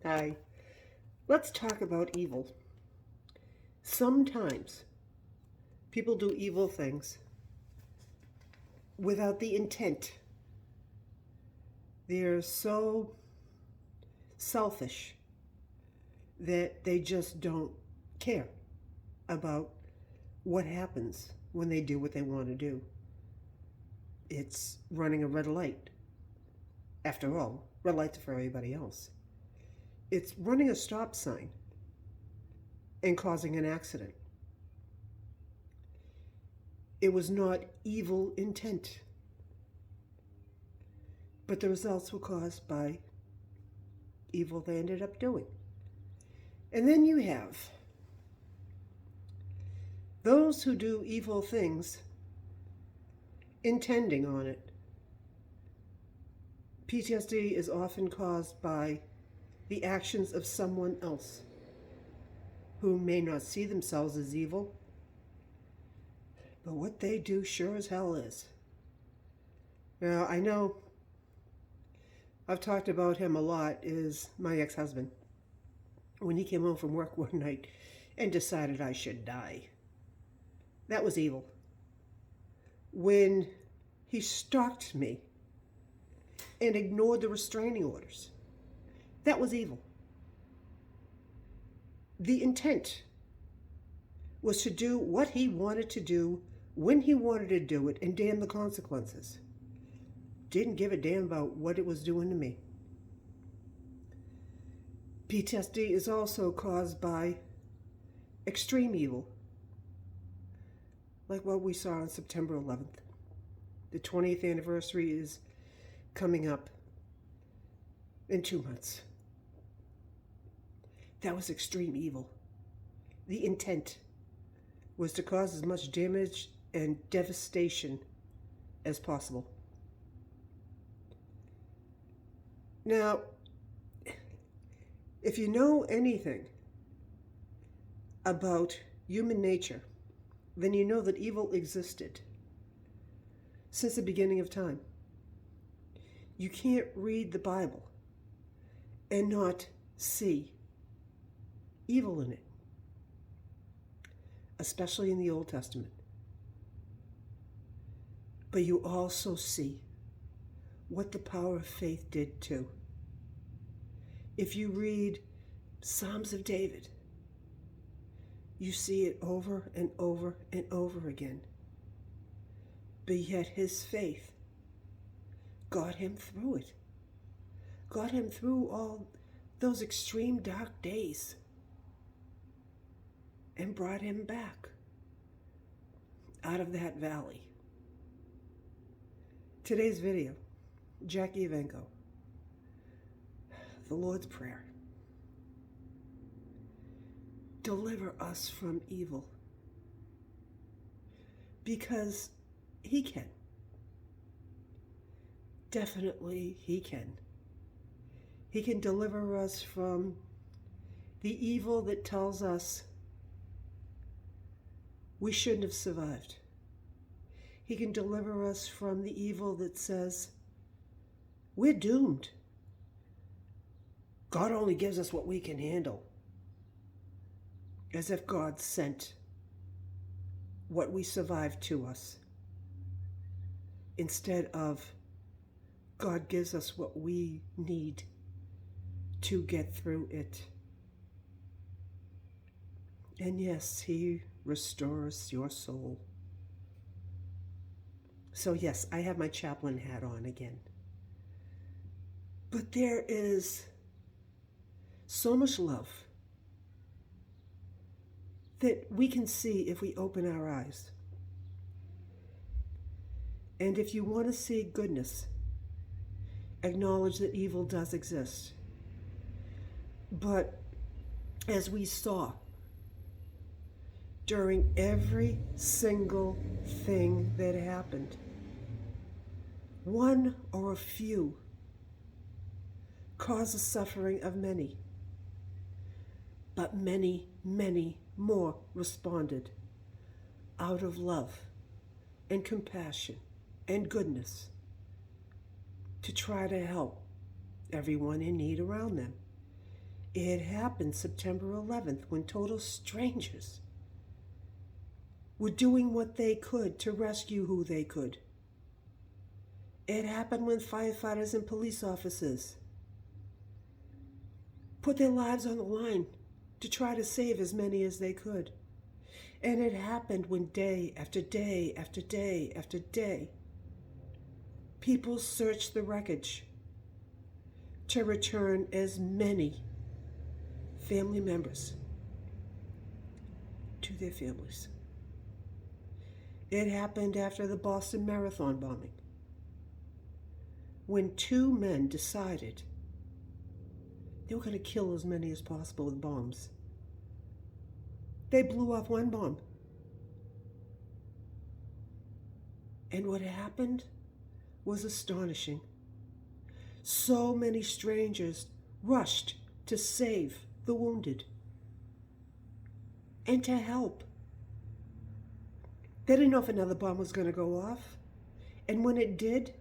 Hi. Let's talk about evil. Sometimes people do evil things without the intent. They're so selfish that they just don't care about what happens when they do what they want to do. It's running a red light. After all, red lights are for everybody else. It's running a stop sign and causing an accident. It was not evil intent, but the results were caused by evil they ended up doing. And then you have those who do evil things intending on it. PTSD is often caused by the actions of someone else who may not see themselves as evil, but what they do sure as hell is. Now, I know I've talked about him a lot, is my ex-husband. When he came home from work one night and decided I should die. That was evil. When he stalked me and ignored the restraining orders, that was evil. The intent was to do what he wanted to do, when he wanted to do it, and damn the consequences. Didn't give a damn about what it was doing to me. PTSD is also caused by extreme evil, like what we saw on September 11th. The 20th anniversary is coming up in 2 months. That was extreme evil. The intent was to cause as much damage and devastation as possible. Now, if you know anything about human nature, then you know that evil existed since the beginning of time. You can't read the Bible and not see evil in it, especially in the Old Testament. But you also see what the power of faith did too. If you read Psalms of David, you see it over and over and over again. But yet his faith got him through it. Got him through all those extreme dark days and brought him back out of that valley. Today's video, Jackie Evanko, the Lord's Prayer. Deliver us from evil, because he can. Definitely he can. He can deliver us from the evil that tells us we shouldn't have survived. He can deliver us from the evil that says we're doomed. God only gives us what we can handle. As if God sent what we survived to us, instead of God gives us what we need to get through it. And yes, he restores your soul. So yes, I have my chaplain hat on again. But there is so much love that we can see if we open our eyes. And if you want to see goodness, acknowledge that evil does exist. But as we saw during every single thing that happened, one or a few caused the suffering of many, but many, many more responded out of love and compassion and goodness to try to help everyone in need around them. It happened September 11th when total strangers were doing what they could to rescue who they could. It happened when firefighters and police officers put their lives on the line to try to save as many as they could. And it happened when day after day after day after day, people searched the wreckage to return as many family members to their families. It happened after the Boston Marathon bombing, when two men decided they were going to kill as many as possible with bombs. They blew off one bomb. And what happened was astonishing. So many strangers rushed to save the wounded and to help. They didn't know if another bomb was going to go off. And when it did,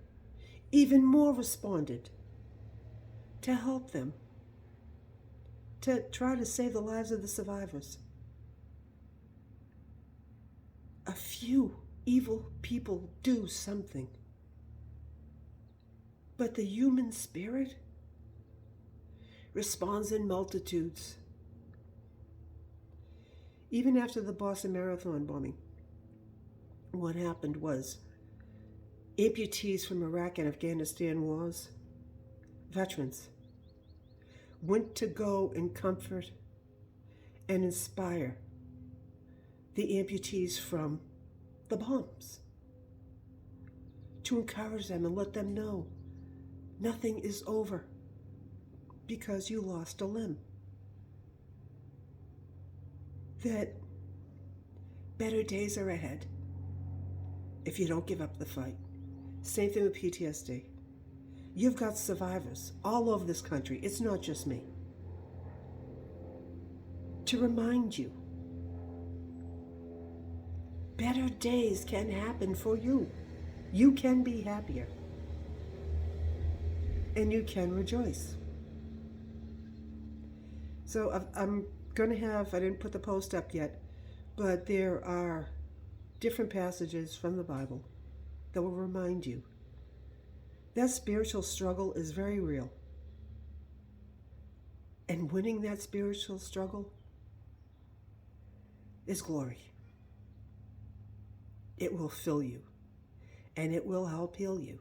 even more responded to help them, to try to save the lives of the survivors. A few evil people do something, but the human spirit responds in multitudes. Even after the Boston Marathon bombing, what happened was amputees from Iraq and Afghanistan wars, veterans, went to go and comfort and inspire the amputees from the bombs, to encourage them and let them know nothing is over because you lost a limb. That better days are ahead if you don't give up the fight. Same thing with PTSD. You've got survivors all over this country. It's not just me. To remind you, better days can happen for you. You can be happier. And you can rejoice. So I'm going to have, I didn't put the post up yet, but there are different passages from the Bible that will remind you that spiritual struggle is very real. And winning that spiritual struggle is glory. It will fill you, and it will help heal you.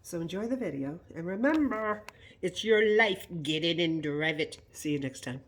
So enjoy the video, and remember, it's your life. Get it and drive it. See you next time.